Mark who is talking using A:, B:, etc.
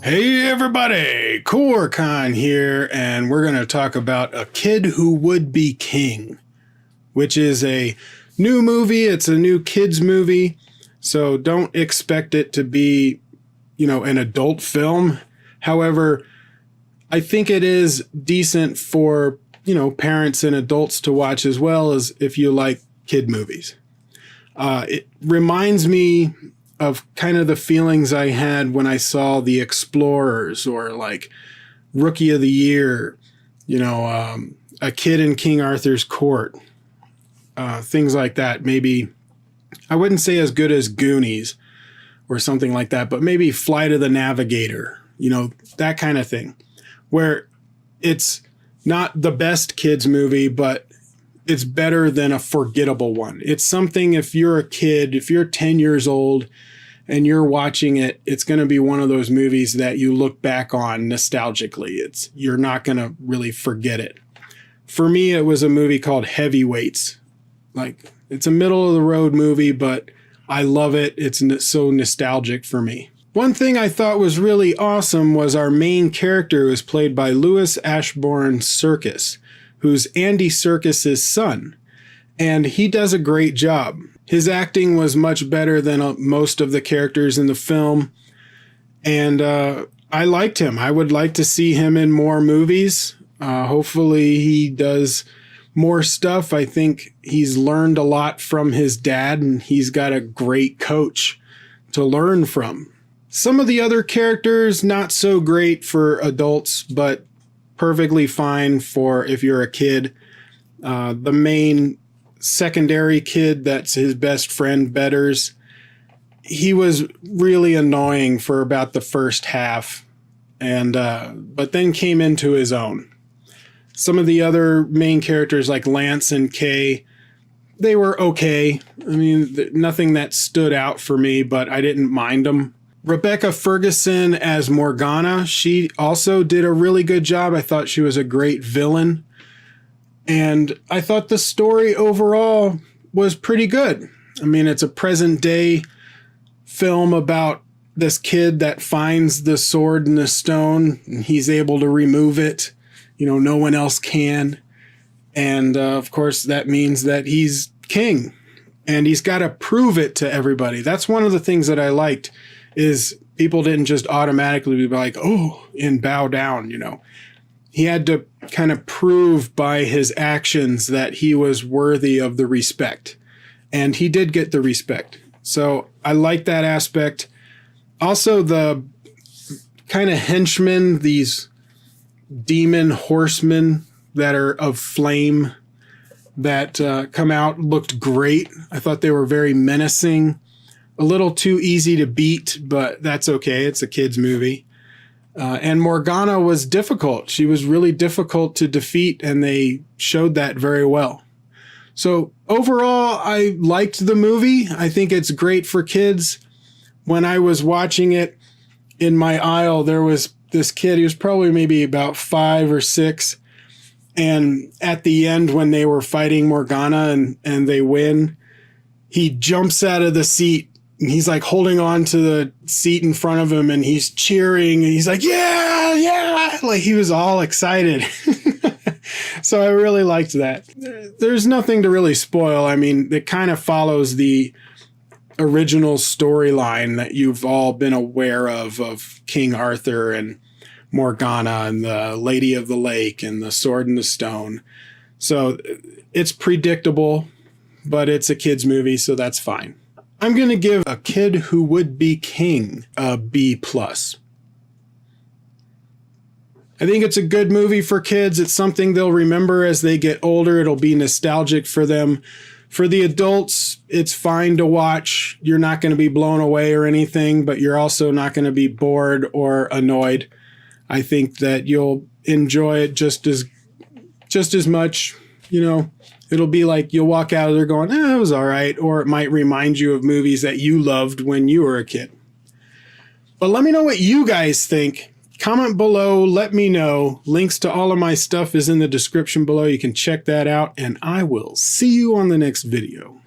A: Hey everybody, Koricon here, and we're going to talk about A Kid Who Would Be King, which is a new movie. It's a new kids movie, so don't expect it to be, an adult film. However, I think it is decent for, parents and adults to watch as well as if you like kid movies. It reminds me of kind of the feelings I had when I saw The Explorers or like Rookie of the Year, A Kid in King Arthur's Court, things like that. Maybe I wouldn't say as good as Goonies or something like that, but maybe Flight of the Navigator, that kind of thing, where it's not the best kids movie, but it's better than a forgettable one. It's something, if you're a kid, if you're 10 years old and you're watching it, it's going to be one of those movies that you look back on nostalgically. You're not going to really forget it. For me, it was a movie called Heavyweights. Like, it's a middle of the road movie, but I love it. It's so nostalgic for me. One thing I thought was really awesome was our main character was played by Louis Ashbourne Serkis, who's Andy Serkis's son, and he does a great job. His acting was much better than most of the characters in the film, and I liked him. I would like to see him in more movies. Hopefully he does more stuff. I think he's learned a lot from his dad, and he's got a great coach to learn from. Some of the other characters, not so great for adults, but perfectly fine for if you're a kid. The main secondary kid that's his best friend, Betters, he was really annoying for about the first half, and but then came into his own. Some of the other main characters like Lance and Kay, they were okay. I mean, nothing that stood out for me, but I didn't mind them. Rebecca Ferguson as Morgana, she also did a really good job. I thought she was a great villain. And I thought the story overall was pretty good. I mean, it's a present day film about this kid that finds the sword in the stone, and he's able to remove it. No one else can. And of course, that means that he's king, and he's got to prove it to everybody. That's one of the things that I liked, is people didn't just automatically be like, oh, and bow down, He had to kind of prove by his actions that he was worthy of the respect. And he did get the respect. So I like that aspect. Also, the kind of henchmen, these demon horsemen that are of flame that come out, looked great. I thought they were very menacing. A little too easy to beat, but that's okay. It's a kid's movie. And Morgana was difficult. She was really difficult to defeat, and they showed that very well. So overall, I liked the movie. I think it's great for kids. When I was watching it, in my aisle, there was this kid. He was probably maybe about 5 or 6. And at the end, when they were fighting Morgana and they win, he jumps out of the seat. And he's like holding on to the seat in front of him, and he's cheering, and he's like, yeah, yeah. Like, he was all excited. So I really liked that. There's nothing to really spoil. I mean, it kind of follows the original storyline that you've all been aware of King Arthur and Morgana and the Lady of the Lake and the Sword and the Stone. So it's predictable, but it's a kid's movie, so that's fine. I'm going to give A Kid Who Would Be King a B+. I think it's a good movie for kids. It's something they'll remember as they get older. It'll be nostalgic for them. For the adults, it's fine to watch. You're not going to be blown away or anything, but you're also not going to be bored or annoyed. I think that you'll enjoy it just as much, It'll be like you'll walk out of there going, it was all right. Or it might remind you of movies that you loved when you were a kid. But let me know what you guys think. Comment below. Let me know. Links to all of my stuff is in the description below. You can check that out. And I will see you on the next video.